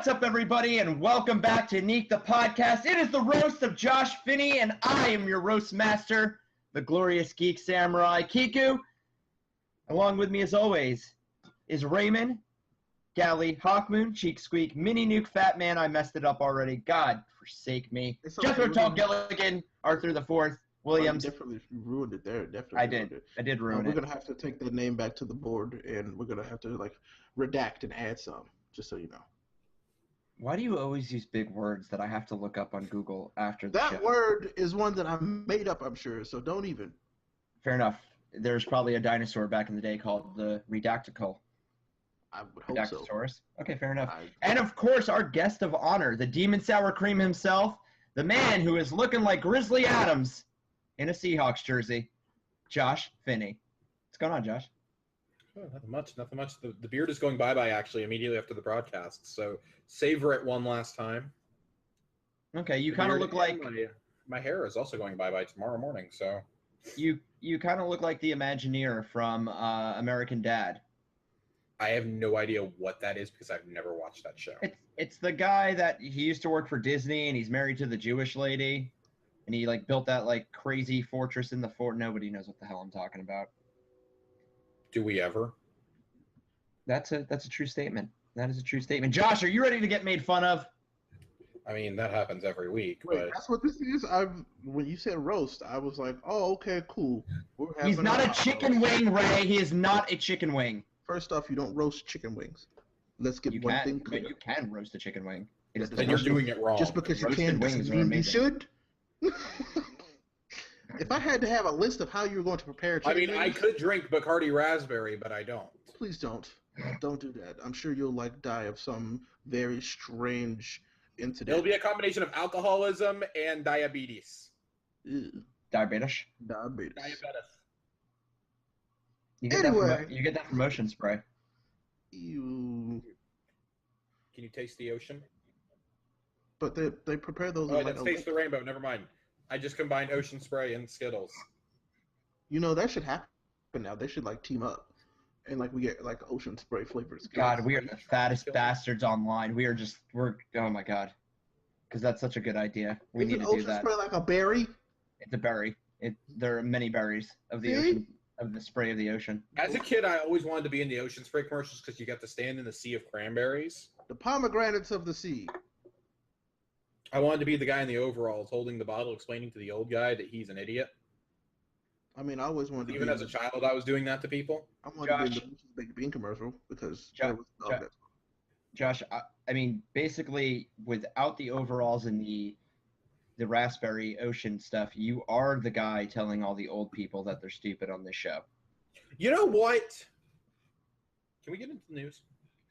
What's up, everybody, and welcome back to Neek the podcast. It is the roast of Josh Finney, and I am your roast master, the glorious geek samurai, Kiku. Along with me, as always, is Raymond, Galley, Hawkmoon, Cheek Squeak, Mini Nuke, Fat Man. I messed it up already. God forsake me. Jethro Tull, Gilligan, Arthur the Fourth, Williams. You definitely ruined it there. Definitely. I did ruin it. We're gonna have to take the name back to the board, and we're gonna have to redact and add some, just so you know. Why do you always use big words that I have to look up on Google after the show? That word is one that I made up, I'm sure, so don't even. Fair enough. There's probably a dinosaur back in the day called the Redactical. I would hope so. Redactosaurus. Okay, fair enough. And, of course, our guest of honor, the Demon Sour Cream himself, the man who is looking like Grizzly Adams in a Seahawks jersey, Josh Finney. What's going on, Josh? Oh, nothing much. The beard is going bye-bye, actually, immediately after the broadcast, so savor it one last time. Okay, you kind of look like... My hair is also going bye-bye tomorrow morning, so... You kind of look like the Imagineer from American Dad. I have no idea what that is because I've never watched that show. It's the guy that he used to work for Disney, and he's married to the Jewish lady, and he built that crazy fortress in the fort. Nobody knows what the hell I'm talking about. Do we ever? That's a true statement. That is a true statement. Josh, are you ready to get made fun of? I mean, that happens every week. Wait, but that's what this is? When you said roast, I was like, oh, okay, cool. He's not a chicken wing, Ray. He is not a chicken wing. First off, you don't roast chicken wings. Let's get one thing clear. You can roast a chicken wing. Then you're doing it wrong. Just because you can doesn't mean you should. If I had to have a list of how you were going to prepare chicken wings, I could drink Bacardi Raspberry, but I don't. Please don't. Don't do that. I'm sure you'll die of some very strange incident. It'll be a combination of alcoholism and diabetes. Ew. Diabetes. You get that from Ocean Spray. Ew. Can you taste the ocean? But they prepare those. Oh, let's taste the rainbow. Never mind. I just combined Ocean Spray and Skittles. You know, that should happen now. They should team up. And we get Ocean Spray flavors. God, we are the fattest bastards online. We're oh my God. Because that's such a good idea. We need to do that. Ocean Spray like a berry? It's a berry. There are many berries of the ocean, of the spray of the ocean. As a kid, I always wanted to be in the Ocean Spray commercials because you got to stand in the sea of cranberries. The pomegranates of the sea. I wanted to be the guy in the overalls holding the bottle, explaining to the old guy that he's an idiot. I mean, I always wanted to Even as a child, I was doing that to people. I wanted to be in the Baked Bean commercial because Josh, I mean, basically, without the overalls and the raspberry ocean stuff, you are the guy telling all the old people that they're stupid on this show. You know what? Can we get into the news?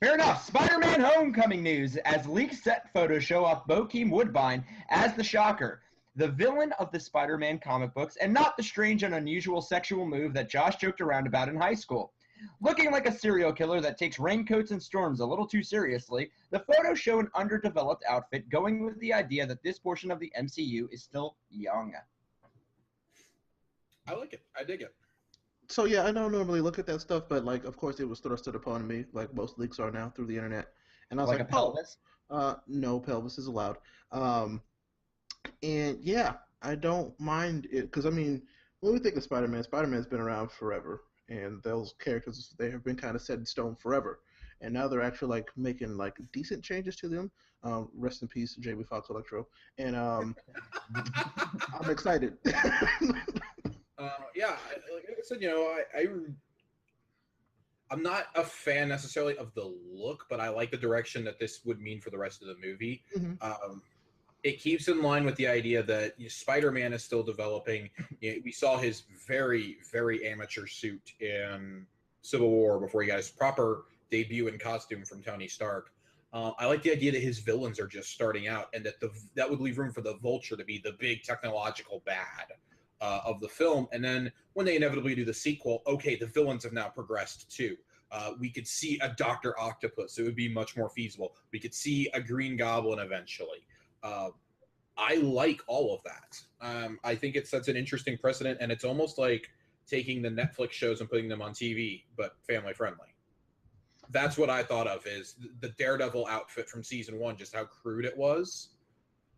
Fair enough. Spider-Man Homecoming news, as leaked set photos show off Bokeem Woodbine as the Shocker, the villain of the Spider-Man comic books, and not the strange and unusual sexual move that Josh joked around about in high school. Looking like a serial killer that takes raincoats and storms a little too seriously, the photos show an underdeveloped outfit going with the idea that this portion of the MCU is still young. I like it. I dig it. So yeah, I don't normally look at that stuff, but of course it was thrusted upon me, like most leaks are now through the internet. And I was like a pelvis? No, pelvis is allowed. And yeah, I don't mind it, because I mean, when we think of Spider-Man, Spider-Man's been around forever, and those characters, they have been kind of set in stone forever. And now they're actually making decent changes to them. Rest in peace, Jamie Foxx Electro. And I'm excited. Yeah, like I said, I'm not a fan necessarily of the look, but I like the direction that this would mean for the rest of the movie. Mm-hmm. It keeps in line with the idea that Spider-Man is still developing. We saw his very, very amateur suit in Civil War before he got his proper debut in costume from Tony Stark. I like the idea that his villains are just starting out, and that would leave room for the Vulture to be the big technological bad of the film. And then when they inevitably do the sequel, okay, the villains have now progressed too. We could see a Dr. Octopus. It would be much more feasible. We could see a Green Goblin eventually. I like all of that. I think it sets an interesting precedent, and it's almost like taking the Netflix shows and putting them on TV, but family friendly. That's what I thought of is the Daredevil outfit from season 1, just how crude it was.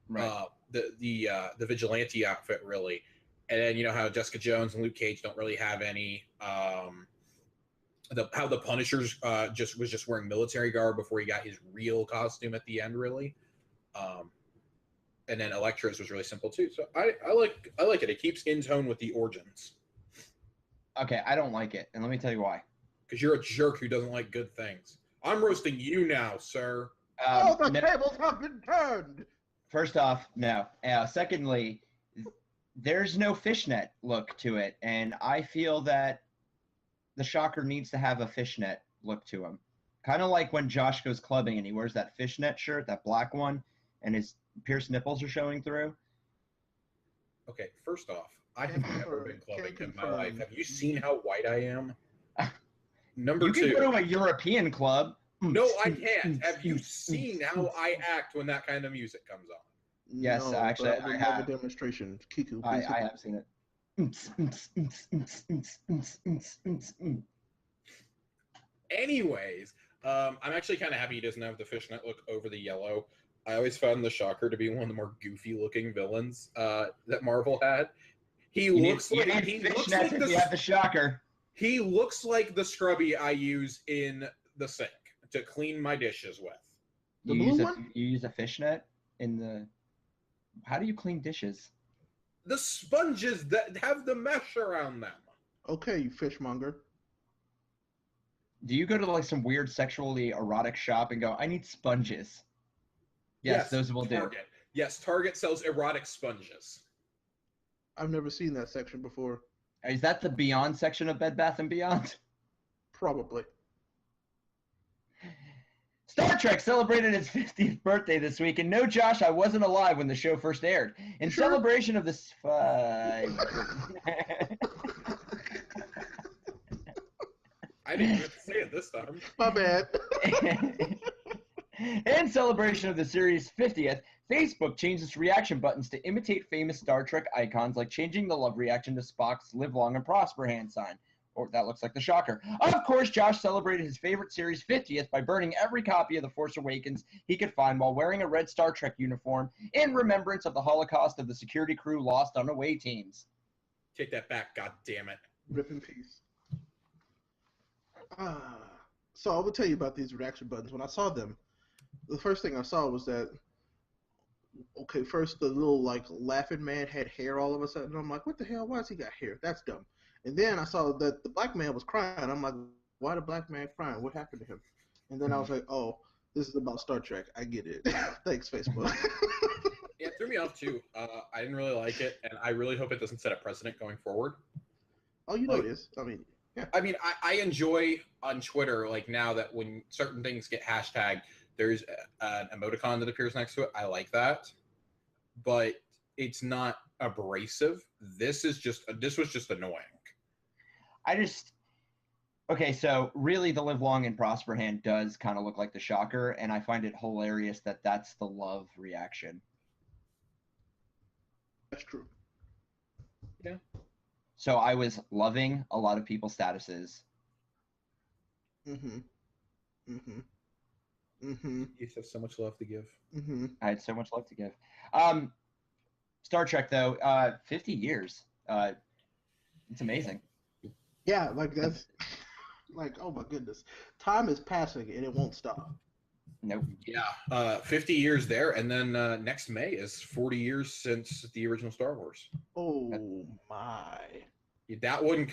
Right. The vigilante outfit, really. And then, you know, how Jessica Jones and Luke Cage don't really have any, how the Punisher's was just wearing military garb before he got his real costume at the end, really. And then Elektra's was really simple too. So I like it. It keeps in tone with the origins. Okay, I don't like it, and let me tell you why. Because you're a jerk who doesn't like good things. I'm roasting you now, sir. Oh, the tables have been turned. First off, no. Secondly, there's no fishnet look to it, and I feel that the Shocker needs to have a fishnet look to him. Kind of like when Josh goes clubbing and he wears that fishnet shirt, that black one, and his pierced nipples are showing through. Okay, first off, I have never been clubbing in my life. Have you seen how white I am? Number two. You can go to a European club. No, I can't. Have you seen how I act when that kind of music comes on? Yes, no, actually, I have a demonstration. Kiku, I have seen it. Anyways, I'm actually kind of happy he doesn't have the fishnet look over the yellow. I always found the Shocker to be one of the more goofy-looking villains that Marvel had. You need fishnets if you have the Shocker. He looks like the scrubby I use in the sink to clean my dishes with. You use a fishnet in the... How do you clean dishes? The sponges that have the mesh around them. Okay, you fishmonger. Do you go to like some weird sexually erotic shop and go, I need sponges? Yes, those will do. Yes, Target sells erotic sponges. I've never seen that section before. Is that the Beyond section of Bed Bath & Beyond? Probably. Star Trek celebrated its 50th birthday this week, and no, Josh, I wasn't alive when the show first aired. In celebration of this... I didn't even say it this time. My bad. In celebration of the series' 50th, Facebook changed its reaction buttons to imitate famous Star Trek icons, like changing the love reaction to Spock's "Live Long and Prosper" hand sign. Or that looks like the Shocker. Of course, Josh celebrated his favorite series' 50th by burning every copy of The Force Awakens he could find while wearing a red Star Trek uniform in remembrance of the Holocaust of the security crew lost on away teams. Take that back, goddammit. Rip in peace. So I will tell you about these reaction buttons. When I saw them, the first thing I saw was that, okay, first the little like laughing man had hair all of a sudden. I'm like, what the hell? Why has he got hair? That's dumb. And then I saw that the black man was crying. I'm like, why the black man crying? What happened to him? And then I was like, oh, this is about Star Trek. I get it. Thanks, Facebook. Yeah, it threw me off too. I didn't really like it, and I really hope it doesn't set a precedent going forward. Oh, you know it is. I mean, yeah. I mean, I enjoy on Twitter, like now that when certain things get hashtagged, there's an emoticon that appears next to it. I like that, but it's not abrasive. This was just annoying. Okay, so really the Live Long and Prosper hand does kind of look like the Shocker, and I find it hilarious that that's the love reaction. That's true. Yeah. So I was loving a lot of people's statuses. Mm-hmm. Mm-hmm. Mm-hmm. You have so much love to give. Mm-hmm. I had so much love to give. Star Trek, though, 50 years. It's amazing. Yeah, like that's like, oh my goodness. Time is passing and it won't stop. Nope. Yeah, 50 years there, and then next May is 40 years since the original Star Wars. Oh my. That wouldn't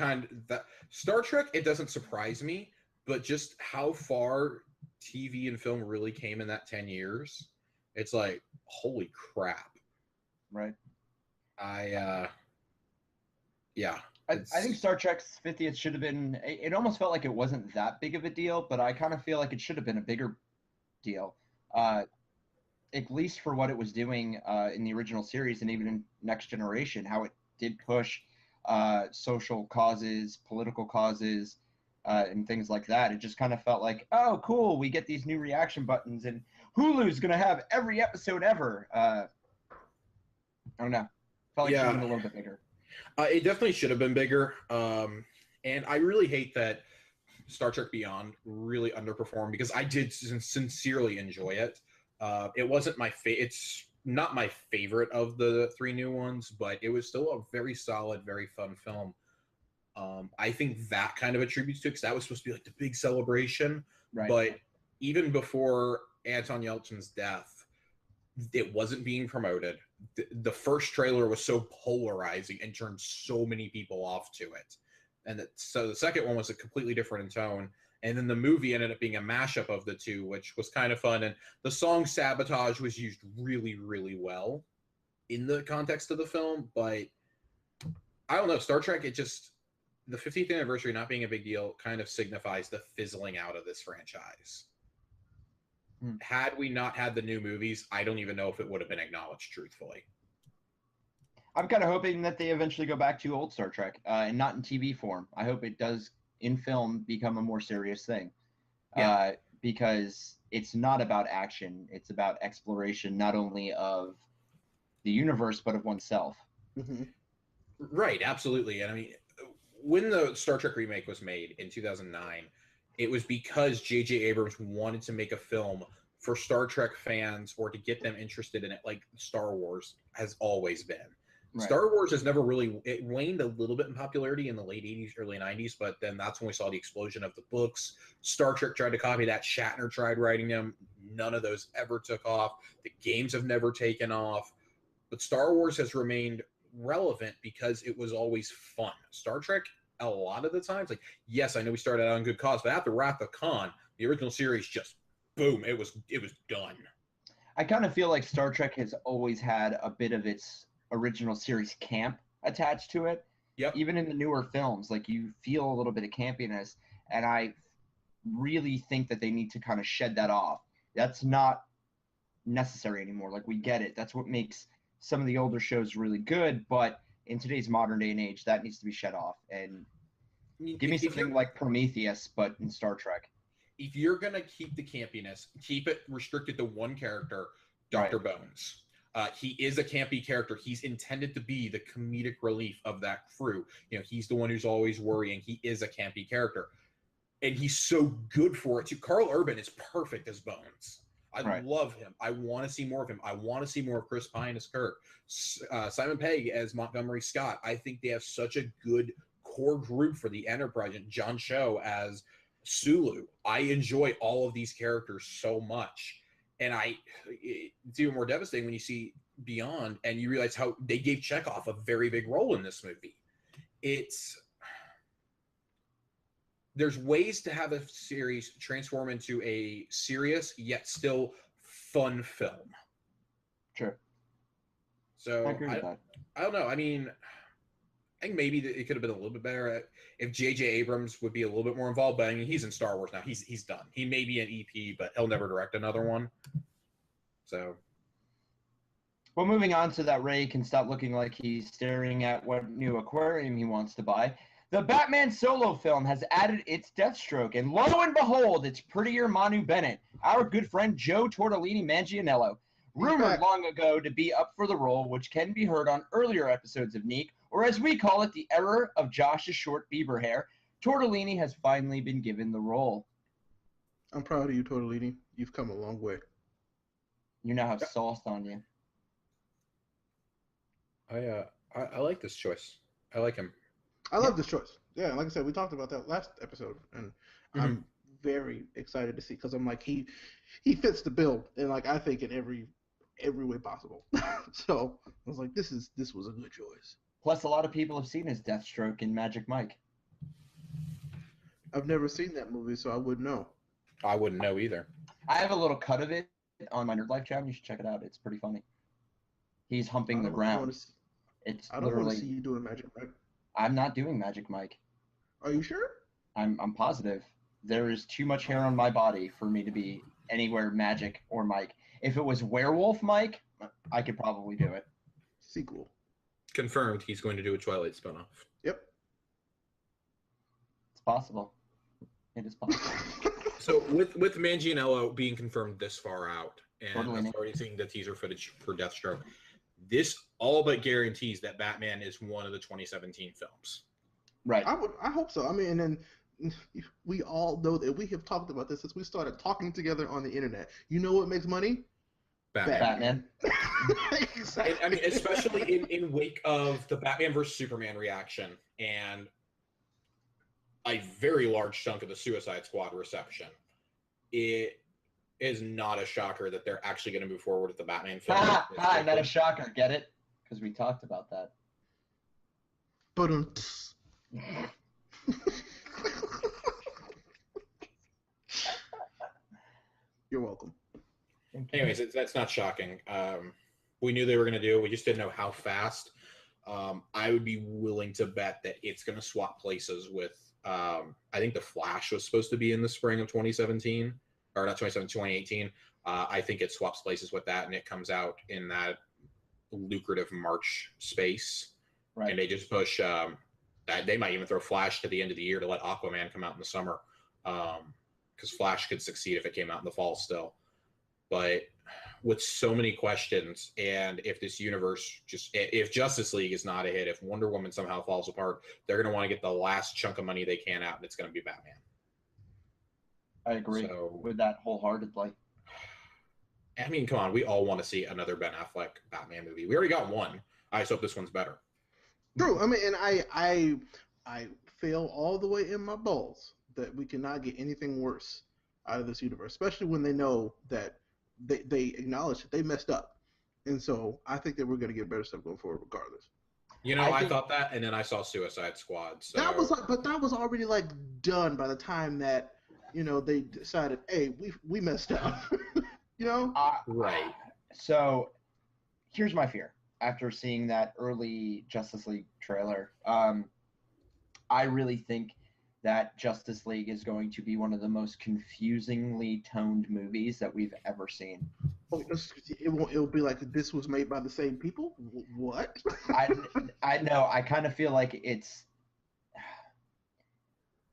that Star Trek, it doesn't surprise me, but just how far TV and film really came in that 10 years, it's like, holy crap. Right. Yeah. I think Star Trek's 50th should have been, it almost felt like it wasn't that big of a deal, but I kind of feel like it should have been a bigger deal, at least for what it was doing in the original series and even in Next Generation, how it did push social causes, political causes, and things like that. It just kind of felt like, oh, cool, we get these new reaction buttons, and Hulu's going to have every episode ever. I don't know. Felt like it should have been a little bit bigger. It definitely should have been bigger. And I really hate that Star Trek Beyond really underperformed because I did sincerely enjoy it. It wasn't my it's not my favorite of the 3 new ones, but it was still a very solid, very fun film. I think that kind of attributes to it because that was supposed to be like the big celebration. Right. But even before Anton Yelchin's death, it wasn't being promoted. The first trailer was so polarizing and turned so many people off to it. And so the second one was a completely different in tone. And then the movie ended up being a mashup of the two, which was kind of fun. And the song Sabotage was used really, really well in the context of the film. But I don't know, Star Trek, it just, the 15th anniversary not being a big deal kind of signifies the fizzling out of this franchise. Had we not had the new movies, I don't even know if it would have been acknowledged, truthfully. I'm kind of hoping that they eventually go back to old Star Trek, and not in TV form. I hope it does, in film, become a more serious thing. Yeah. Because it's not about action. It's about exploration, not only of the universe, but of oneself. Mm-hmm. Right, absolutely. And I mean, when the Star Trek remake was made in 2009, it was because J.J. Abrams wanted to make a film for Star Trek fans or to get them interested in it, like Star Wars has always been. Right. Star Wars has never really, it waned a little bit in popularity in the late 80s, early 90s, but then that's when we saw the explosion of the books. Star Trek tried to copy that. Shatner tried writing them. None of those ever took off. The games have never taken off. But Star Wars has remained relevant because it was always fun. Star Trek, a lot of the times, like, yes, I know we started out on good cause, but after Wrath of Khan, the original series just, boom, it was done. I kind of feel like Star Trek has always had a bit of its original series camp attached to it. Yep. Even in the newer films, like, you feel a little bit of campiness, and I really think that they need to kind of shed that off. That's not necessary anymore. Like, we get it. That's what makes some of the older shows really good, but in today's modern day and age, that needs to be shed off. And give me something like Prometheus, but in Star Trek. If you're going to keep the campiness, keep it restricted to one character, Dr. Right. Bones. He is a campy character. He's intended to be the comedic relief of that crew. You know, he's the one who's always worrying. He is a campy character. And he's so good for it, too. Carl Urban is perfect as Bones. I love him. I want to see more of him. I want to see more of Chris Pine as Kirk. Simon Pegg as Montgomery Scott. I think they have such a good core group for the Enterprise. And John Cho as Sulu. I enjoy all of these characters so much. And it's even more devastating when you see Beyond and you realize how they gave Chekhov a very big role in this movie. There's ways to have a series transform into a serious yet still fun film. Sure. So I agree with that. I don't know. I mean, I think maybe it could have been a little bit better if J.J. Abrams would be a little bit more involved. But I mean, he's in Star Wars now. He's done. He may be an EP, but he'll never direct another one. So. Well, moving on so that Ray can stop looking like he's staring at what new aquarium he wants to buy. The Batman solo film has added its Deathstroke, and lo and behold, it's prettier Manu Bennett, our good friend Joe Tortellini Manganiello, rumored long ago to be up for the role, which can be heard on earlier episodes of Neek, or as we call it, the error of Josh's short Bieber hair. Tortellini has finally been given the role. I'm proud of you, Tortellini. You've come a long way. You now have sauce on you. I like this choice. I like him. I love this choice. Yeah, like I said, we talked about that last episode, and I'm very excited to see because I'm like he fits the bill, and like I think in every way possible. So I was like, this was a good choice. Plus, a lot of people have seen his Deathstroke in Magic Mike. I've never seen that movie, so I wouldn't know. I wouldn't know either. I have a little cut of it on my Nerd Life channel. You should check it out. It's pretty funny. He's humping the ground. I don't want to see you doing Magic Mike. I'm not doing Magic Mike. Are you sure? I'm positive. There is too much hair on my body for me to be anywhere Magic or Mike. If it was Werewolf Mike, I could probably do it. Sequel. Confirmed he's going to do a Twilight spinoff. Yep. It's possible. It is possible. So with Manganiello being confirmed this far out, and Totally. us already seeing the teaser footage for Deathstroke, this all but guarantees that Batman is one of the 2017 films. Right. I hope so. I mean, and then we all know that we have talked about this since we started talking together on the internet. You know what makes money? Batman. Exactly. I mean, especially in wake of the Batman versus Superman reaction and a very large chunk of the Suicide Squad reception, it is not a shocker that they're actually going to move forward with the Batman film. Not a shocker. Get it? Because we talked about that. But you're welcome. Anyways, that's not shocking. We knew they were going to do it. We just didn't know how fast. I would be willing to bet that it's going to swap places with. I think The Flash was supposed to be in the spring of 2017, or not 2018. I think it swaps places with that, and it comes out in that lucrative March space. Right. And they just push. They might even throw Flash to the end of the year to let Aquaman come out in the summer, because Flash could succeed if it came out in the fall still. But with so many questions, and if this universe if Justice League is not a hit, if Wonder Woman somehow falls apart, they're going to want to get the last chunk of money they can out, and it's going to be Batman. I agree with that wholeheartedly. I mean, come on, we all want to see another Ben Affleck Batman movie. We already got one. I just hope this one's better. True. I mean, and I feel all the way in my balls that we cannot get anything worse out of this universe, especially when they know that they acknowledge that they messed up. And so I think that we're going to get better stuff going forward regardless. You know, I thought that, and then I saw Suicide Squad. So. That was already like done by the time that, you know, they decided, hey, we messed up. You know? Right. So here's my fear. After seeing that early Justice League trailer, I really think that Justice League is going to be one of the most confusingly toned movies that we've ever seen. It'll be like this was made by the same people? What? I know. I kind of feel like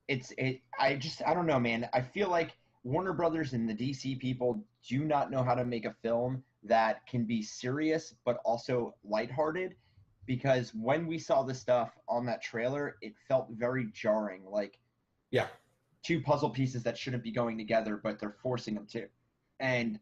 I don't know, man. I feel like Warner Brothers and the DC people do not know how to make a film that can be serious but also lighthearted, because when we saw the stuff on that trailer, it felt very jarring. Like, yeah, two puzzle pieces that shouldn't be going together, but they're forcing them to. And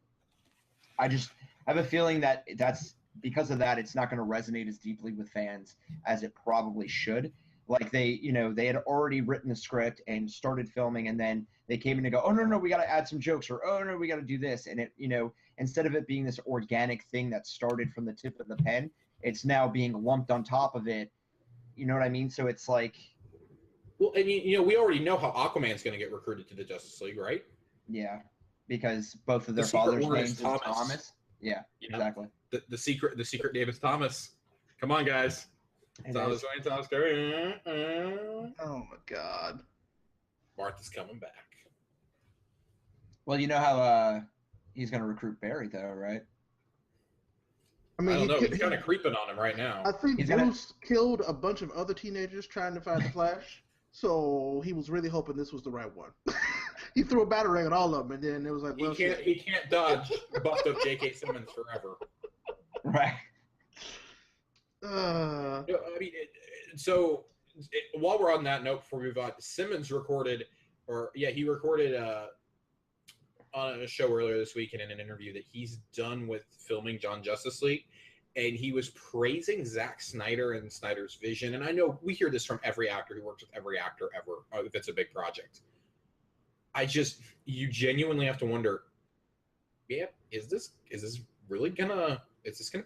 I just have a feeling that that's because of that, it's not going to resonate as deeply with fans as it probably should. Like they had already written the script and started filming, and then they came in and go, oh, no, we got to add some jokes, or, oh, no, we got to do this. And it, instead of it being this organic thing that started from the tip of the pen, it's now being lumped on top of it. You know what I mean? So it's like. Well, and we already know how Aquaman's going to get recruited to the Justice League, right? Yeah, because both of their fathers' names is Thomas. Yeah, exactly. The secret name is Thomas. Come on, guys. Thomas Wayne, Thomas Curry. Oh my God. Martha's coming back. Well, you know how he's going to recruit Barry, though, right? I mean, I don't know. He's kind of creeping on him right now. I think Bruce killed a bunch of other teenagers trying to find the Flash, so he was really hoping this was the right one. He threw a batarang at all of them, and then it was like, well, he can't dodge buffed up J.K. Simmons forever. Right. I mean, while we're on that note, before we move on, Simmons recorded on a show earlier this week and in an interview that he's done with filming John Justice League, and he was praising Zack Snyder and Snyder's vision. And I know we hear this from every actor who works with every actor ever, if it's a big project. You genuinely have to wonder, is this really gonna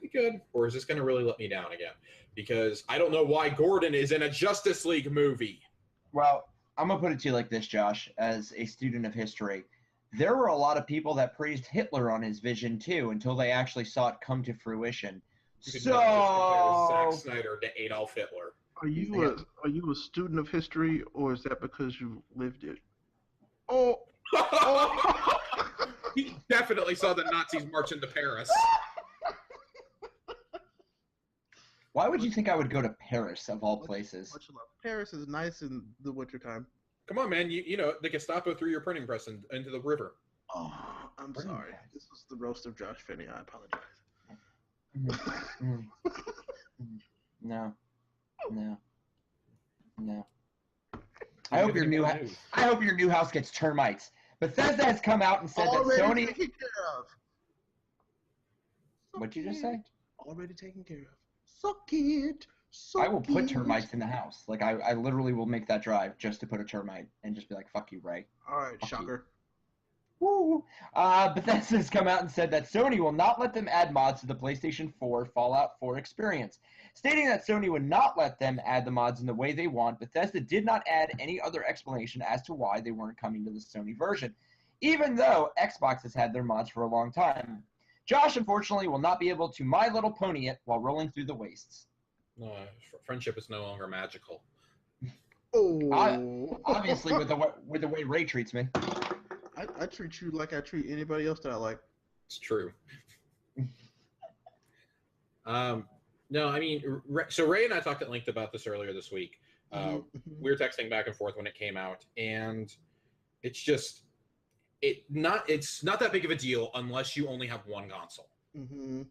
be good, or is this gonna really let me down again? Because I don't know why Gordon is in a Justice League movie. Well, I'm gonna put it to you like this, Josh, as a student of history. There were a lot of people that praised Hitler on his vision too, until they actually saw it come to fruition. You could not just compare Zack Snyder to Adolf Hitler. Are you a student of history, or is that because you lived it? Oh. He definitely saw the Nazis march into Paris. Why would you think I would go to Paris, of all places? Much love. Paris is nice in the wintertime. Come on, man. You know, the Gestapo threw your printing press into the river. Oh, I'm sorry. This was the roast of Josh Finney. I apologize. No. I hope your new house gets termites. Bethesda has come out and said that Sony. Taken care of. What'd you just say? Already taken care of. Suck it. I will put termites in the house. Like I literally will make that drive just to put a termite and just be like, "Fuck you, Ray." All right, Fuck shocker. You. Woo! Bethesda has come out and said that Sony will not let them add mods to the PlayStation 4 Fallout 4 experience. Stating that Sony would not let them add the mods in the way they want, Bethesda did not add any other explanation as to why they weren't coming to the Sony version, even though Xbox has had their mods for a long time. Josh, unfortunately, will not be able to My Little Pony it while rolling through the wastes. No, friendship is no longer magical. Oh. Obviously, with the way Ray treats me. I treat you like I treat anybody else that I like. It's true. No, I mean, so Ray and I talked at length about this earlier this week. We were texting back and forth when it came out, and it's just it's not that big of a deal unless you only have one console. Mm-hmm.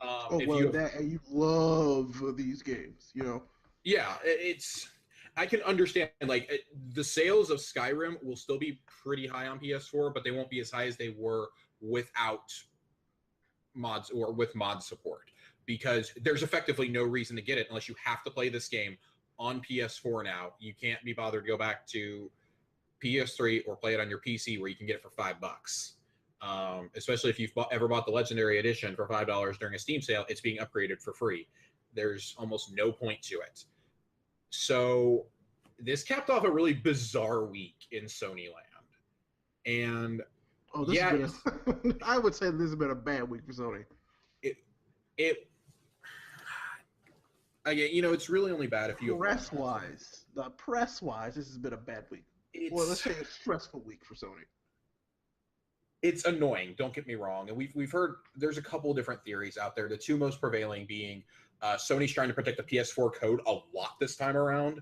You love these games, you know. Yeah, I can understand, like, the sales of Skyrim will still be pretty high on PS4, but they won't be as high as they were without mods or with mod support, because there's effectively no reason to get it unless you have to play this game on PS4 now. You can't be bothered to go back to PS3 or play it on your PC where you can get it for $5. Especially if you've ever bought the Legendary Edition for $5 during a Steam sale, it's being upgraded for free. There's almost no point to it. So this capped off a really bizarre week in Sony land. And I would say this has been a bad week for Sony. Again, it's really only bad if you press wise, this has been a bad week. Let's say a stressful week for Sony. It's annoying, don't get me wrong. And we've heard there's a couple of different theories out there. The two most prevailing being Sony's trying to protect the PS4 code a lot this time around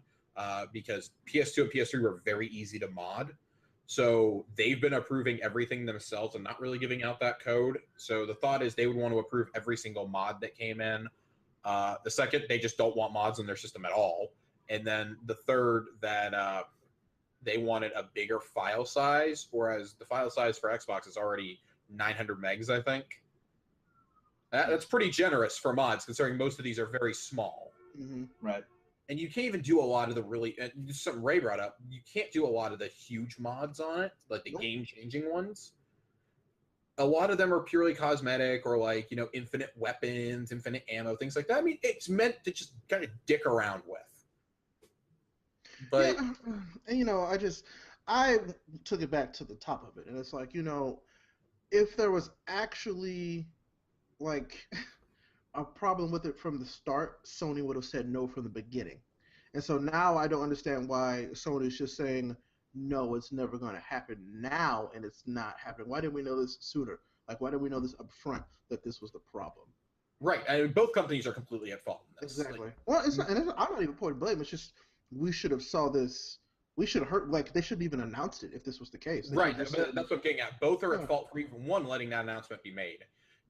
because PS2 and PS3 were very easy to mod. So they've been approving everything themselves and not really giving out that code. So the thought is they would want to approve every single mod that came in. The second, they just don't want mods in their system at all. And then the third, that they wanted a bigger file size, whereas the file size for Xbox is already 900 megs, I think. That's pretty generous for mods, considering most of these are very small. Mm-hmm. Right. And you can't even do a lot of the really, something Ray brought up, you can't do a lot of the huge mods on it, like the game-changing ones. A lot of them are purely cosmetic or like, infinite weapons, infinite ammo, things like that. I mean, it's meant to just kind of dick around with. But I took it back to the top of it, and it's like, if there was actually like a problem with it from the start, Sony would have said no from the beginning. And so now I don't understand why Sony's just saying no, it's never going to happen now, and it's not happening. Why didn't we know this sooner? Like, why didn't we know this up front that this was the problem? Right. I mean, both companies are completely at fault in this. Exactly. Well, it's not, and I'm not even pointing blame. It's just we should have saw this. We should have heard. Like, they shouldn't even announced it if this was the case. Right. That's what I'm getting at. Both are at fault for even one, letting that announcement be made.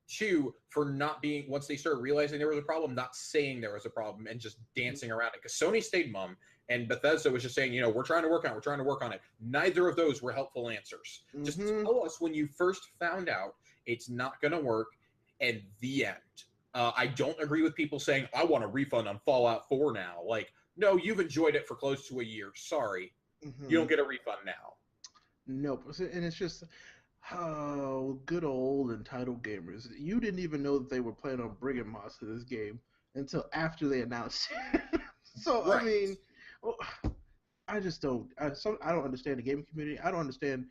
Two, for not being, once they started realizing there was a problem, not saying there was a problem and just dancing around it. Because Sony stayed mum, and Bethesda was just saying, we're trying to work on it. Neither of those were helpful answers. Mm-hmm. Just tell us when you first found out it's not going to work, and the end. I don't agree with people saying, I want a refund on Fallout 4 now. Like, no, you've enjoyed it for close to a year. Sorry. Mm-hmm. You don't get a refund now. Nope. And it's just... Oh, good old entitled gamers. You didn't even know that they were planning on bringing mods to this game until after they announced it. So, right. I mean, I just don't... I don't understand the gaming community. I don't understand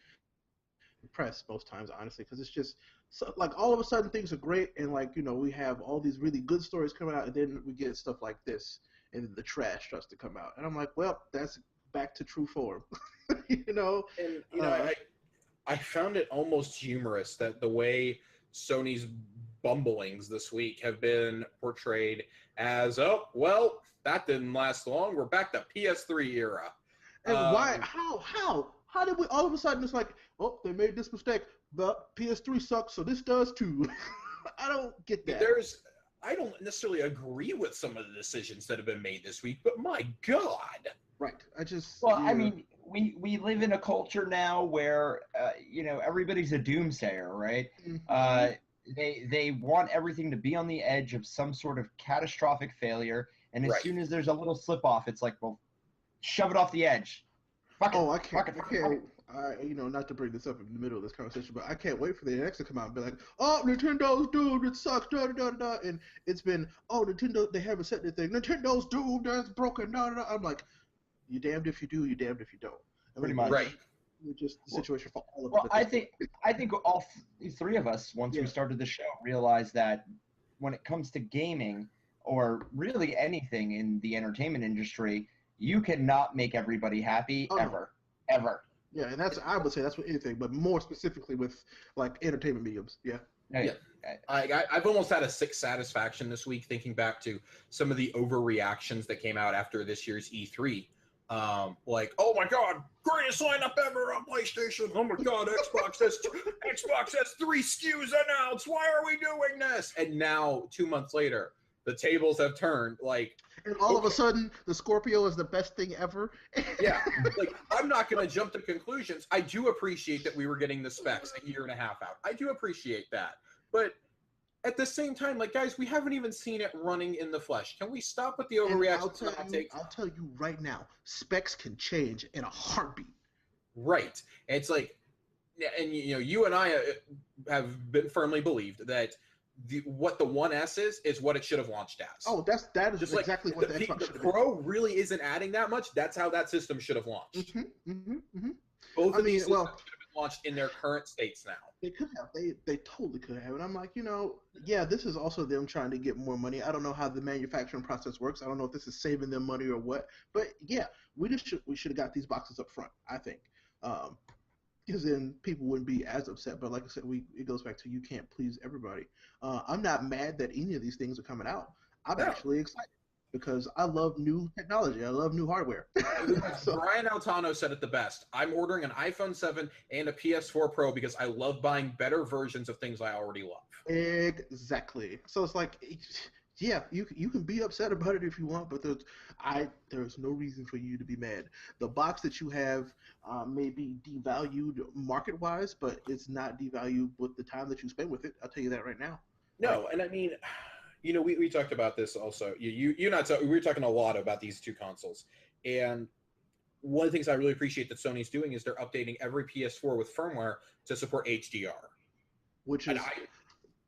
the press most times, honestly, because it's just... So, like, all of a sudden things are great, and, like, we have all these really good stories coming out, and then we get stuff like this, and the trash starts to come out. And I'm like, well, that's back to true form. I found it almost humorous that the way Sony's bumblings this week have been portrayed as, oh, well, that didn't last long. We're back to PS3 era. And why? How did we all of a sudden it's like, oh, they made this mistake. The PS3 sucks, so this does too. I don't get that. I don't necessarily agree with some of the decisions that have been made this week, but my God. Right. I mean, we live in a culture now where everybody's a doomsayer, right? Mhm. They want everything to be on the edge of some sort of catastrophic failure, and as Right. soon as there's a little slip off, it's like, well, shove it off the edge. Fuck it. Oh, Fuck it. I Fuck it. Fuck it. can't. Not to bring this up in the middle of this conversation, but I can't wait for the NX to come out and be like, "Oh, Nintendo's doomed. It sucks." Da da da da. And it's been, "Oh, Nintendo, they haven't said anything. Nintendo's doomed. That's broken." Da da da. I'm like, "You damned if you do. You damned if you don't." I Pretty mean, much. Right. it's just the situation for all of us. Well, at I this think all three of us, once we Yeah. started the show, realized that when it comes to gaming or really anything in the entertainment industry, you cannot make everybody happy Oh, no. ever. Yeah, and I would say that's with anything, but more specifically with like entertainment mediums. Yeah. Yeah. I've almost had a sick satisfaction this week thinking back to some of the overreactions that came out after this year's E3. Like, oh my God, greatest lineup ever on PlayStation. Oh my God, Xbox has 3 SKUs announced. Why are we doing this? And now 2 months later, the tables have turned. Like, And all of a sudden, the Scorpio is the best thing ever. yeah, like I'm not going to jump to conclusions. I do appreciate that we were getting the specs a year and a half out. I do appreciate that. But at the same time, like, guys, we haven't even seen it running in the flesh. Can we stop with the And overreaction? I'll tell you right now, specs can change in a heartbeat. Right. And it's like, and you and I have been firmly believed that what the 1S is what it should have launched as. Oh, that is Just exactly like what the Xbox should have Pro really isn't adding that much. That's how that system should have launched. Both I of mean, these systems well, should have been launched in their current states now. they could have. They totally could have. And I'm like, yeah, this is also them trying to get more money. I don't know how the manufacturing process works. I don't know if this is saving them money or what. But yeah, we should have got these boxes up front, I think. Because then people wouldn't be as upset. But like I said, it goes back to you can't please everybody. I'm not mad that any of these things are coming out. I'm actually excited because I love new technology. I love new hardware. Brian Altano said it the best. I'm ordering an iPhone 7 and a PS4 Pro because I love buying better versions of things I already love. Exactly. So it's like, yeah, you can be upset about it if you want, but there's no reason for you to be mad. The box that you have may be devalued market-wise, but it's not devalued with the time that you spend with it. I'll tell you that right now. No, and I mean, we talked about this also. We were talking a lot about these two consoles, and one of the things I really appreciate that Sony's doing is they're updating every PS4 with firmware to support HDR, which is.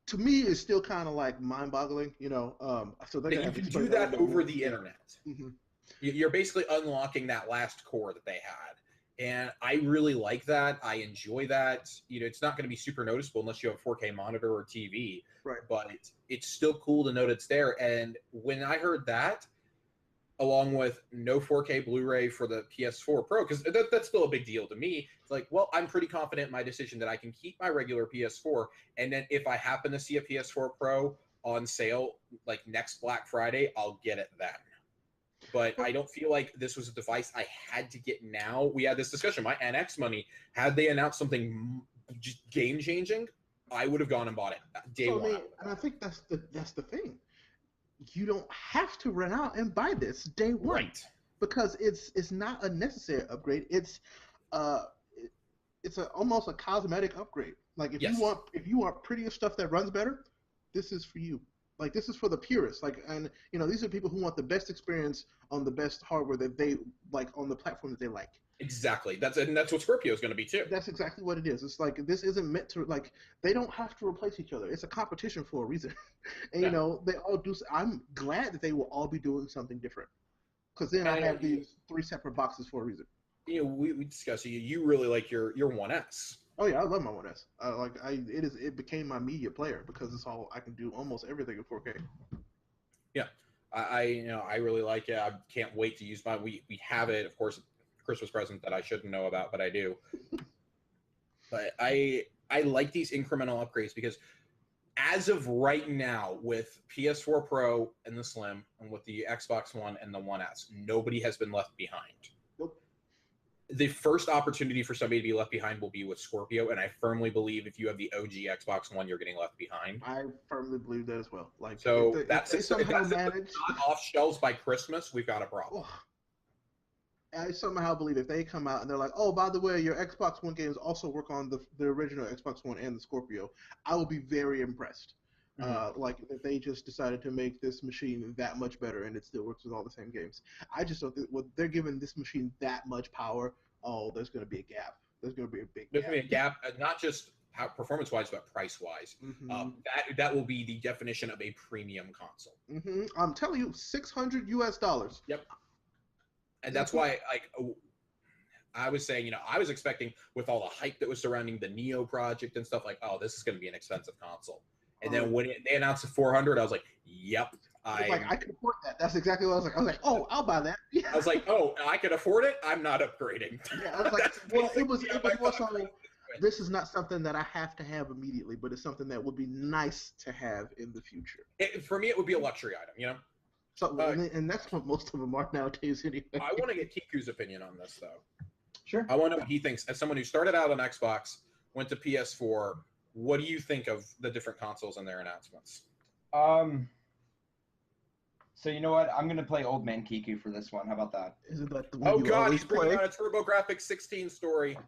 To me, is still kind of like mind-boggling, So that you can do that over the internet. Mm-hmm. You're basically unlocking that last core that they had, and I really like that. I enjoy that. It's not going to be super noticeable unless you have a 4K monitor or TV, right? But it's still cool to know that it's there. And when I heard that, along with no 4K Blu-ray for the PS4 Pro, because that's still a big deal to me. It's like, well, I'm pretty confident in my decision that I can keep my regular PS4, and then if I happen to see a PS4 Pro on sale, like next Black Friday, I'll get it then. But I don't feel like this was a device I had to get now. We had this discussion. My NX money, had they announced something just game-changing, I would have gone and bought it day one. And I think that's the thing. You don't have to run out and buy this day one, right? Because it's not a necessary upgrade. It's almost a cosmetic upgrade. Like if you want prettier stuff that runs better, this is for you. Like this is for the purists. Like, and these are people who want the best experience on the best hardware that they like on the platform that they like. Exactly. That's what Scorpio is going to be too. That's exactly what it is. It's like this isn't meant to they don't have to replace each other. It's a competition for a reason, and they all do. I'm glad that they will all be doing something different, because then I have these 3 separate boxes for a reason. We discussed you really like your 1S. Oh yeah, I love my 1S. It became my media player because it's all I can do almost everything in 4K. Yeah, I really like it. I can't wait to use mine. We have it, of course. Christmas present that I shouldn't know about, but I do. But I like these incremental upgrades because as of right now, with PS4 Pro and the Slim, and with the Xbox One and the 1S, nobody has been left behind. Nope. The first opportunity for somebody to be left behind will be with Scorpio, and I firmly believe if you have the OG Xbox One, you're getting left behind. I firmly believe that as well. Like, so if that's not off shelves by Christmas, we've got a problem. I somehow believe if they come out and they're like, oh, by the way, your Xbox One games also work on the original Xbox One and the Scorpio, I will be very impressed. Like if they just decided to make this machine that much better and it still works with all the same games. I just don't think they're giving this machine that much power. Oh, there's going to be a gap. There's going to be a big There's gap. going to be a gap, not just performance-wise, but price-wise. That will be the definition of a premium console. I'm telling you, $600 US. Yep. And that's why, like, I was saying, I was expecting with all the hype that was surrounding the Neo project and stuff, like, oh, this is going to be an expensive console. And then when they announced the 400, I was like, yep. I can afford that. That's exactly what I was like. I was like, oh, I'll buy that. I was like, oh, I can afford it? I'm not upgrading. Yeah, I was like, well, it was more so, this is not something that I have to have immediately, but it's something that would be nice to have in the future. For me, it would be a luxury item, So, and that's what most of them are nowadays anyway. I want to get Kiku's opinion on this, though. Sure. I want to know what he thinks. As someone who started out on Xbox, went to PS4, what do you think of the different consoles and their announcements? So you know what? I'm gonna play Old Man Kiku for this one. How about that? Isn't that the one you God, always he's bringing play? out a TurboGrafx 16 story.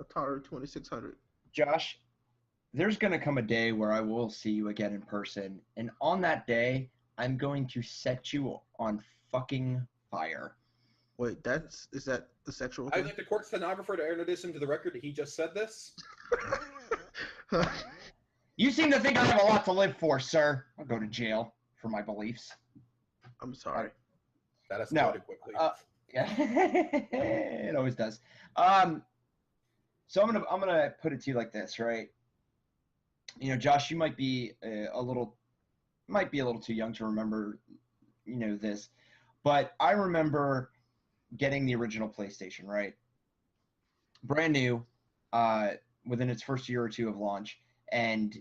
Atari 2600. Josh, there's gonna come a day where I will see you again in person, and on that day, I'm going to set you on fucking fire. Wait, is that the sexual thing? I'd like the court stenographer to enter this into the record that he just said this. You seem to think I have a lot to live for, sir. I'll go to jail for my beliefs. I'm sorry. That escalated quickly. Yeah, it always does. So I'm gonna put it to you like this, right? Josh, you might be a little too young to remember, this, but I remember getting the original PlayStation, right? Brand new, within its first year or two of launch, and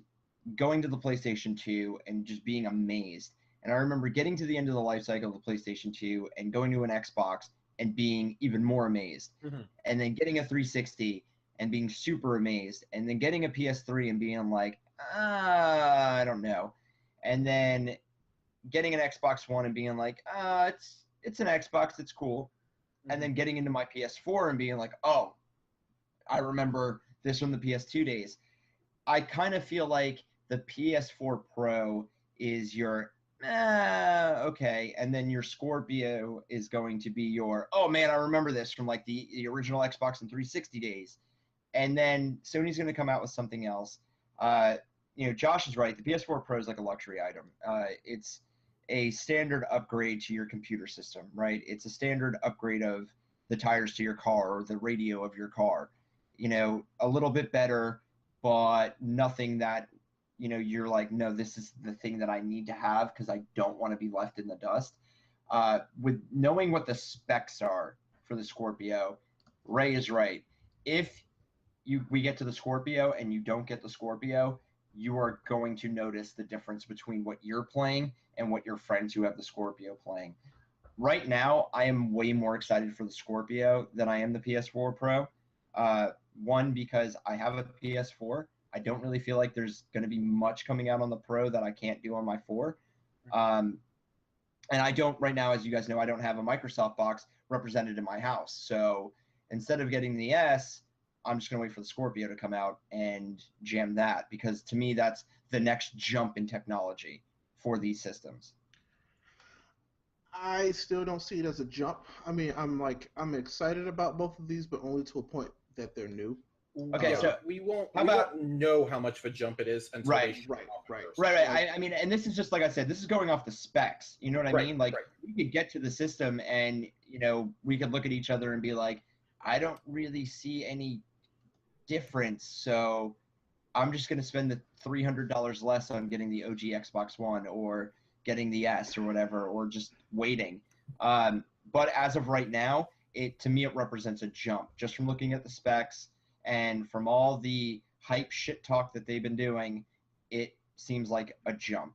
going to the PlayStation 2 and just being amazed. And I remember getting to the end of the life cycle of the PlayStation 2 and going to an Xbox and being even more amazed. And then getting a 360 and being super amazed. And then getting a PS3 and being like, I don't know. And then getting an Xbox One and being like, it's an Xbox, it's cool. And then getting into my PS4 and being like, oh, I remember this from the PS2 days. I kind of feel like the PS4 Pro is your, okay. And then your Scorpio is going to be your, oh man, I remember this from like the original Xbox and 360 days. And then Sony's going to come out with something else. Josh is right. The PS4 Pro is like a luxury item. It's a standard upgrade to your computer system, right? It's a standard upgrade of the tires to your car or the radio of your car. A little bit better, but nothing that, you're like, no, this is the thing that I need to have because I don't want to be left in the dust. With knowing what the specs are for the Scorpio, Ray is right. If we get to the Scorpio and you don't get the Scorpio, you are going to notice the difference between what you're playing and what your friends who have the Scorpio playing. Right now, I am way more excited for the Scorpio than I am the PS4 Pro. One, because I have a PS4. I don't really feel like there's going to be much coming out on the Pro that I can't do on my 4. And I don't, right now, as you guys know, I don't have a Microsoft box represented in my house. So instead of getting the S, I'm just going to wait for the Scorpio to come out and jam that, because to me, that's the next jump in technology for these systems. I still don't see it as a jump. I mean, I'm excited about both of these, but only to a point that they're new. Okay, so we won't know how much of a jump it is until right. I mean, and this is just like I said, this is going off the specs. You know what I mean? Like we could get to the system and we could look at each other and be like, I don't really see any difference, so I'm just going to spend the $300 less on getting the OG Xbox One or getting the S or whatever, or just waiting. But as of right now, to me it represents a jump just from looking at the specs and from all the hype shit talk that they've been doing. It seems like a jump.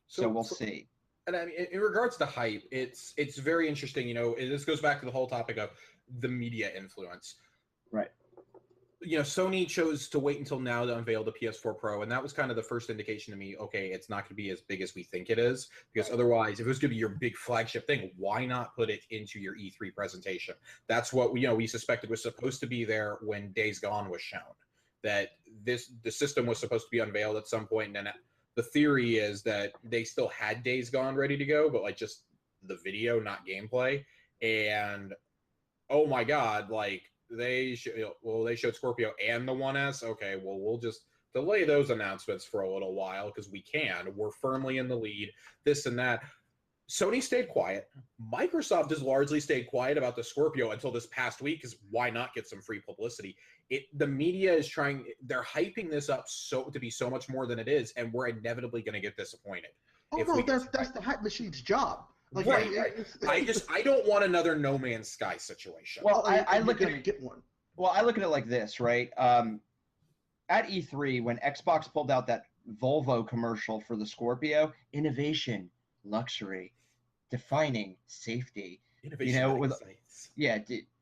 So we'll see. And I mean, in regards to hype, it's very interesting. This goes back to the whole topic of the media influence. Right. Sony chose to wait until now to unveil the PS4 Pro, and that was kind of the first indication to me, okay, it's not going to be as big as we think it is, because otherwise, if it was going to be your big flagship thing, why not put it into your E3 presentation? That's what we suspected was supposed to be there when Days Gone was shown, that the system was supposed to be unveiled at some point, and then the theory is that they still had Days Gone ready to go, but like just the video, not gameplay, and oh my god, like they showed Scorpio and the 1S. Okay, well, we'll just delay those announcements for a little while because we can. We're firmly in the lead, this and that. Sony stayed quiet. Microsoft has largely stayed quiet about the Scorpio until this past week, because why not get some free publicity? The media is they're hyping this up to be so much more than it is, and we're inevitably going to get disappointed. Oh no, that's the hype machine's job. Like, right. I don't want another No Man's Sky situation. Well, I look at it. Get one. Well, I look at it like this, right? At E3, when Xbox pulled out that Volvo commercial for the Scorpio, innovation, luxury, defining safety. Innovation that excites.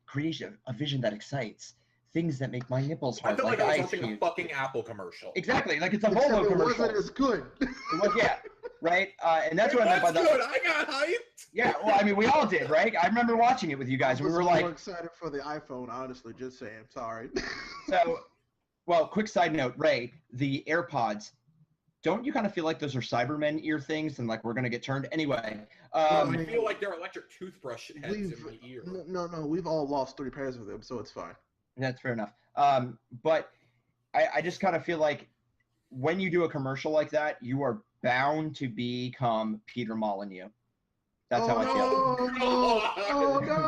Creation, a vision that excites. Things that make my nipples hard. I feel like I was watching a fucking Apple commercial. Exactly, like it's a Volvo commercial. It wasn't as good. Right? And that's what I meant by that. Good. I got hyped. Yeah, well, I mean, we all did, right? I remember watching it with you guys. We were like, more excited for the iPhone, honestly. Just saying. Sorry. So, well, quick side note, Ray, the AirPods. Don't you kind of feel like those are Cybermen ear things, and like we're gonna get turned anyway? I feel like they're electric toothbrush heads in my ear. No, we've all lost 3 pairs of them, so it's fine. That's fair enough. But I just kind of feel like when you do a commercial like that, you are bound to become Peter Molyneux. That's how I feel. No.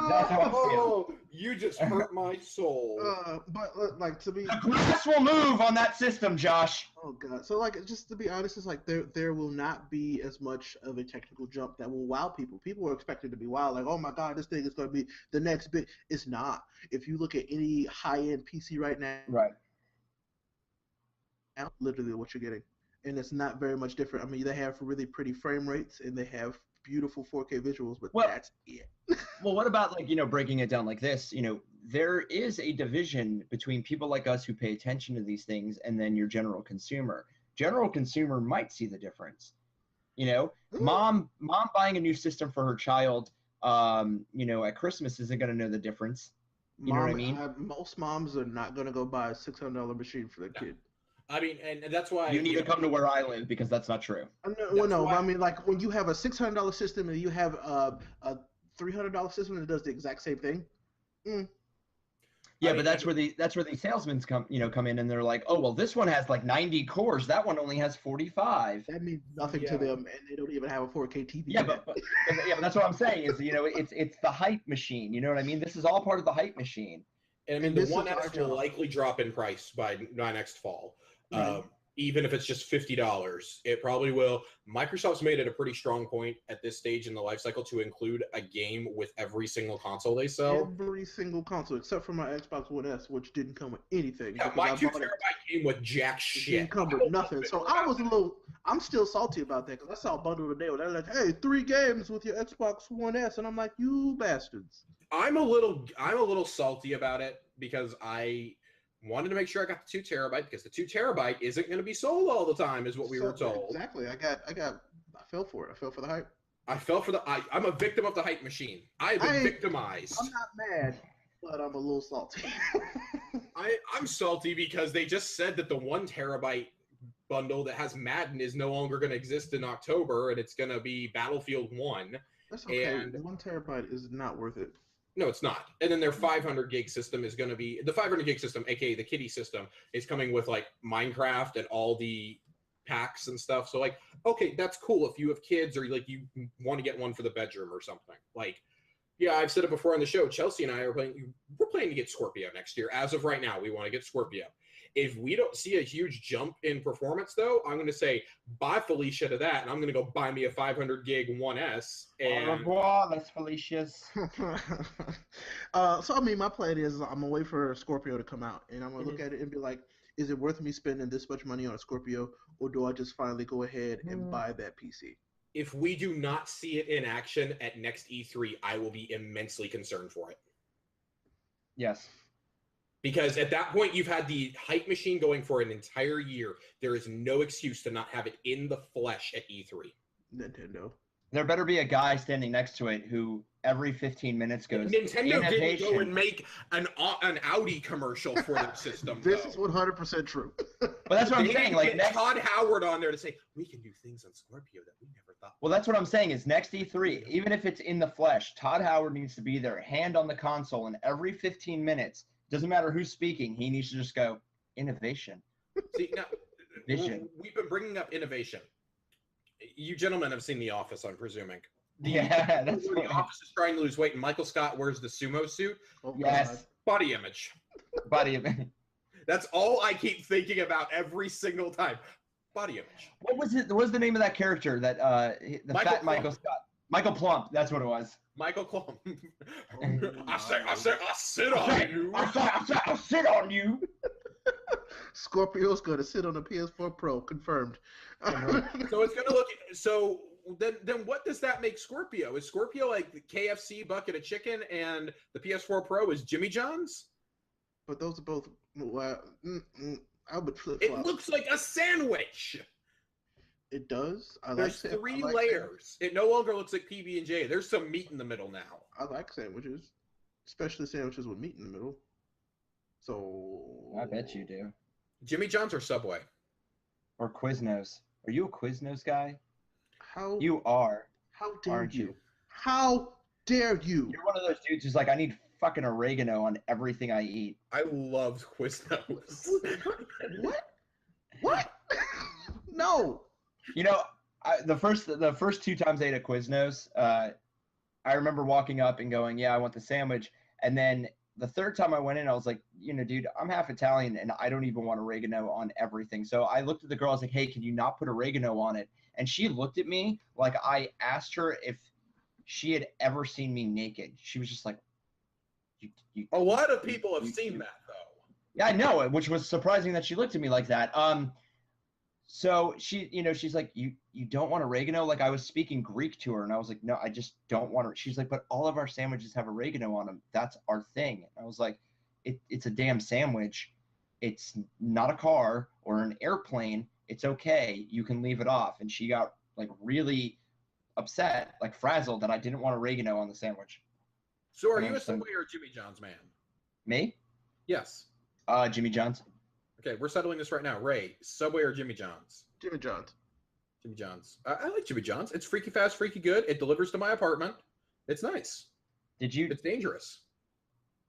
That's how I feel. You just hurt my soul. But like to be, the grass will move on that system, Josh. Oh god. So like, just to be honest, it's like there will not be as much of a technical jump that will wow people. People are expected to be wow, like, oh my god, this thing is going to be the next big. It's not. If you look at any high-end PC right now, literally what you're getting, and it's not very much different. I mean, they have really pretty frame rates and they have beautiful 4K visuals, but that's it. Well, what about like, breaking it down like this? There is a division between people like us who pay attention to these things and then your general consumer. General consumer might see the difference. Mom buying a new system for her child, at Christmas isn't going to know the difference. You know what I mean? Most moms are not going to go buy a $600 machine for their kid. I mean, and that's why you need to come to where I live, because that's not true. I mean, like when you have a $600 system and you have a $300 system that does the exact same thing. Yeah, but that's where the salesmen come in, and they're like, oh well, this one has like 90 cores, that one only has 45. That means nothing to them, and they don't even have a 4K TV. Yeah, but that's what I'm saying is it's the hype machine. You know what I mean? This is all part of the hype machine. And I mean, the 1S will likely drop in price by next fall. Even if it's just $50, it probably will. Microsoft's made it a pretty strong point at this stage in the life cycle to include a game with every single console they sell. Every single console, except for my Xbox One S, which didn't come with anything. Yeah, my 2 terabyte came with jack shit. Didn't come with nothing. So I'm still salty about that, because I saw a bundle today where they're like, hey, 3 games with your Xbox One S, and I'm like, you bastards. I'm a little salty about it, because I wanted to make sure I got the 2 terabyte, because the 2 terabyte isn't going to be sold all the time, is what we were told. Exactly. I fell for it. I fell for the hype. I'm a victim of the hype machine. I've been victimized. I'm not mad, but I'm a little salty. I'm salty because they just said that the 1 terabyte bundle that has Madden is no longer going to exist in October, and it's going to be Battlefield 1. That's okay. And 1 terabyte is not worth it. No, it's not. And then their 500 gig system is going to be the 500 gig system, aka the Kitty system, is coming with like Minecraft and all the packs and stuff. So like, okay, that's cool if you have kids or like you want to get one for the bedroom or something. Like, yeah, I've said it before on the show. Chelsea and I we're planning to get Scorpio next year. As of right now, we want to get Scorpio. If we don't see a huge jump in performance, though, I'm going to say bye, Felicia, to that, and I'm going to go buy me a 500 gig 1S. And... Au revoir, that's Felicia's. So, I mean, my plan is I'm going to wait for Scorpio to come out, and I'm going to look at it and be like, is it worth me spending this much money on a Scorpio, or do I just finally go ahead and buy that PC? If we do not see it in action at next E3, I will be immensely concerned for it. Yes. Because at that point, you've had the hype machine going for an entire year. There is no excuse to not have it in the flesh at E3. Nintendo. There better be a guy standing next to it who every 15 minutes goes, Nintendo didn't innovation. go and make an Audi commercial for their system. This is 100% true. But that's what I'm saying. Get Like Todd Howard on there to say, we can do things on Scorpio that we never thought. Well, that's what I'm saying is next E3, even if it's in the flesh, Todd Howard needs to be there, hand on the console, and every 15 minutes, doesn't matter who's speaking, he needs to just go, innovation. See, now, Vision. we've been bringing up innovation. You gentlemen have seen The Office, I'm presuming. Yeah, that's The Office is trying to lose weight, and Michael Scott wears the sumo suit. Oh, Yes. Body image. Body image. That's all I keep thinking about every single time. Body image. What was it? What was the name of that character that the Michael fat Michael Plump. Scott? Michael Plump. That's what it was. Michael Klum. Oh, I sit on you. I sit on you. Scorpio's going to sit on the PS4 Pro, confirmed. So it's gonna look. So then what does that make Scorpio? Is Scorpio like the KFC bucket of chicken, and the PS4 Pro is Jimmy John's? But those are both. Well, I would flip It flop. looks like a sandwich. It does. There's three layers. It no longer looks like PB&J. There's some meat in the middle now. I like sandwiches, especially sandwiches with meat in the middle. So I bet you do. Jimmy John's or Subway? Or Quiznos. Are you a Quiznos guy? How You are. How dare aren't you? you? How dare you? You're one of those dudes who's like, I need fucking oregano on everything I eat. I loved Quiznos. What? What? No. You know, the first two times I ate at Quiznos, I remember walking up and going, yeah, I want the sandwich. And then the third time I went in, I was like, dude, I'm half Italian and I don't even want oregano on everything. So I looked at the girl, I was like, hey, can you not put oregano on it? And she looked at me like I asked her if she had ever seen me naked. She was just like, A lot of people have seen that, though. Yeah, I know, which was surprising that she looked at me like that. So she, she's like, you don't want oregano? Like I was speaking Greek to her and I was like, no, I just don't want it. She's like, but all of our sandwiches have oregano on them. That's our thing. And I was like, it's a damn sandwich. It's not a car or an airplane. It's okay. You can leave it off. And she got like really upset, like frazzled that I didn't want oregano on the sandwich. So are you a Subway or a Jimmy John's man? Me? Yes. Jimmy John's. Okay, we're settling this right now. Ray, Subway or Jimmy John's? Jimmy John's. Jimmy John's. I like Jimmy John's. It's freaky fast, freaky good. It delivers to my apartment. It's nice. It's dangerous.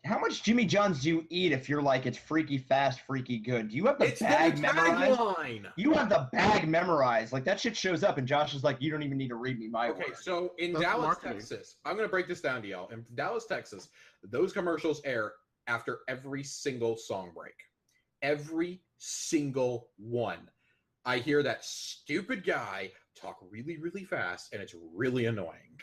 How much Jimmy John's do you eat if you're like, it's freaky fast, freaky good? Do you have the bag memorized? Tagline. You have the bag memorized. Like, that shit shows up, and Josh is like, you don't even need to read me my Okay, order. so in That's Dallas, marketing. Texas, I'm going to break this down to y'all. In Dallas, Texas, those commercials air after every single song break. Every single one. I hear that stupid guy talk really, really fast, and it's really annoying.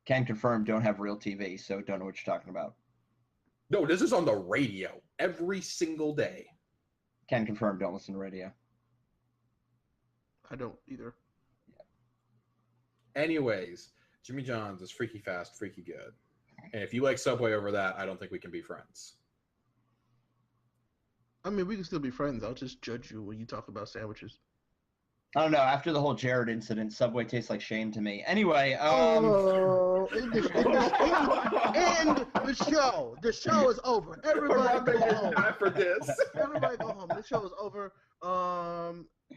Can confirm, don't have real TV, so don't know what you're talking about. No, this is on the radio every single day. Can confirm, don't listen to radio. I don't either. Anyways, Jimmy John's is freaky fast, freaky good. And if you like Subway over that, I don't think we can be friends. I mean, we can still be friends. I'll just judge you when you talk about sandwiches. I don't know. After the whole Jared incident, Subway tastes like shame to me. Anyway, end the show. The show is over. Everybody go home. Time for this. Everybody go home. The show is over.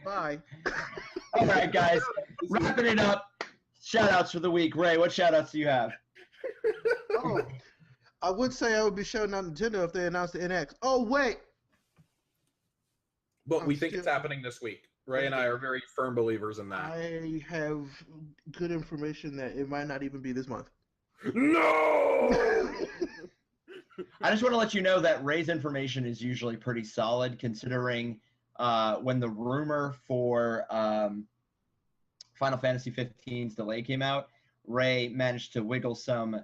Bye. all right, guys, wrapping it up. Shout-outs for the week. Ray, what shout-outs do you have? Oh, I would say I would be shouting out Nintendo if they announced the NX. Oh, wait. But we think it's happening this week. Ray and I are very firm believers in that. I have good information that it might not even be this month. No! I just want to let you know that Ray's information is usually pretty solid, considering when the rumor for Final Fantasy 15's delay came out, Ray managed to wiggle some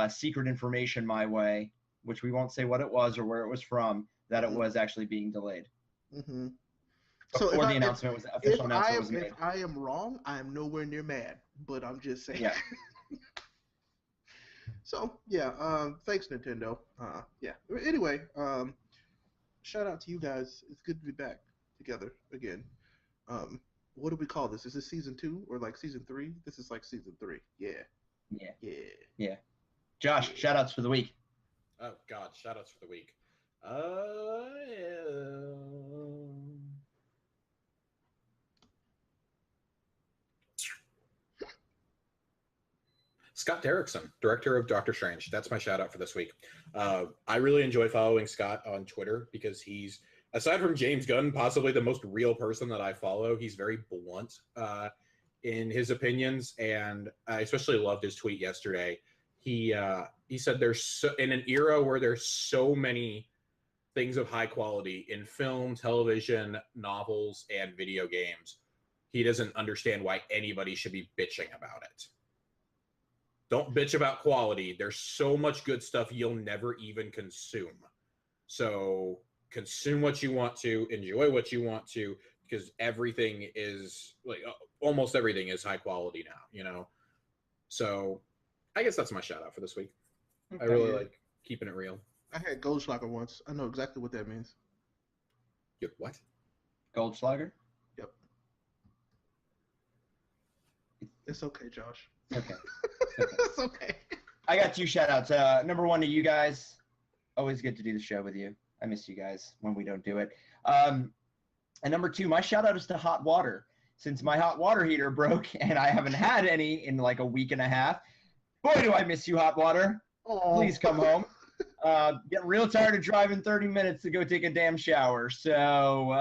secret information my way, which we won't say what it was or where it was from, that it was actually being delayed. Mm-hmm. Before the announcement was official announcement was made. If I am wrong, I am nowhere near mad, but I'm just saying. Yeah. So yeah, thanks Nintendo. Yeah. Anyway, shout out to you guys. It's good to be back together again. Um, what do we call this? Is this season 2 or like season 3? This is like season 3. Yeah. Yeah. Yeah. Yeah. Josh, shout outs for the week. Oh God, shoutouts for the week. Yeah. Scott Derrickson, director of Doctor Strange. That's my shout out for this week. I really enjoy following Scott on Twitter because he's, aside from James Gunn, possibly the most real person that I follow. He's very blunt in his opinions, and I especially loved his tweet yesterday. He said there's in an era where there's so many things of high quality in film, television, novels, and video games, he doesn't understand why anybody should be bitching about it. Don't bitch about quality. There's so much good stuff you'll never even consume. So consume what you want to, enjoy what you want to, because everything is like almost everything is high quality now, you know? So I guess that's my shout out for this week. Okay. I really like keeping it real. I had Goldschlager once. I know exactly what that means. You what? Goldschlager? Yep. It's okay, Josh. Okay. It's okay. I got 2 shout outs. Number 1 to you guys. Always good to do the show with you. I miss you guys when we don't do it. And number 2, my shout out is to hot water. Since my hot water heater broke and I haven't had any in like a week and a half, boy, do I miss you, hot water. Aww. Please come home. Getting real tired of driving 30 minutes to go take a damn shower. So,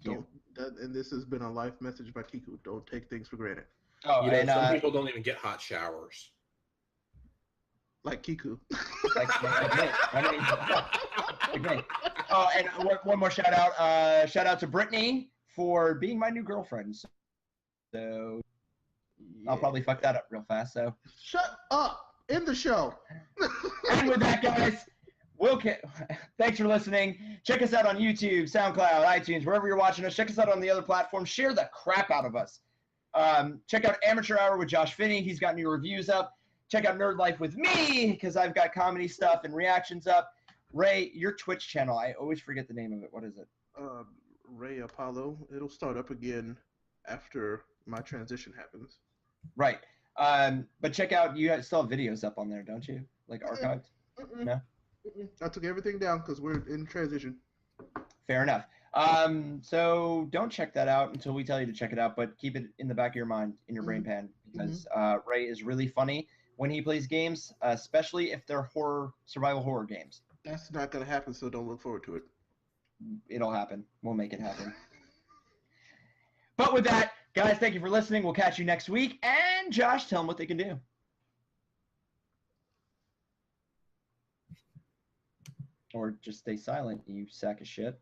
and this has been a life message by Kiku. Don't take things for granted. Oh, and some people don't even get hot showers. Like Kiku. Like me. Oh, and one more shout out. Shout out to Brittany for being my new girlfriend. So yeah. I'll probably fuck that up real fast. So shut up. End the show. And with that, guys, thanks for listening. Check us out on YouTube, SoundCloud, iTunes, wherever you're watching us. Check us out on the other platforms. Share the crap out of us. Check out Amateur Hour with Josh Finney. He's got new reviews up. Check out Nerd Life with me because I've got comedy stuff and reactions up. Ray, your Twitch channel, I always forget the name of it. What is it? Ray Apollo. It'll start up again after my transition happens. Right. But check out, you guys still have videos up on there, don't you? Like archived? No? I took everything down because we're in transition. Fair enough. So don't check that out until we tell you to check it out, but keep it in the back of your mind, in your brain pan, because Ray is really funny when he plays games, especially if they're survival horror games. That's not going to happen, so don't look forward to it. It'll happen. We'll make it happen. But with that, guys, thank you for listening. We'll catch you next week. And Josh, tell them what they can do. Or just stay silent, you sack of shit.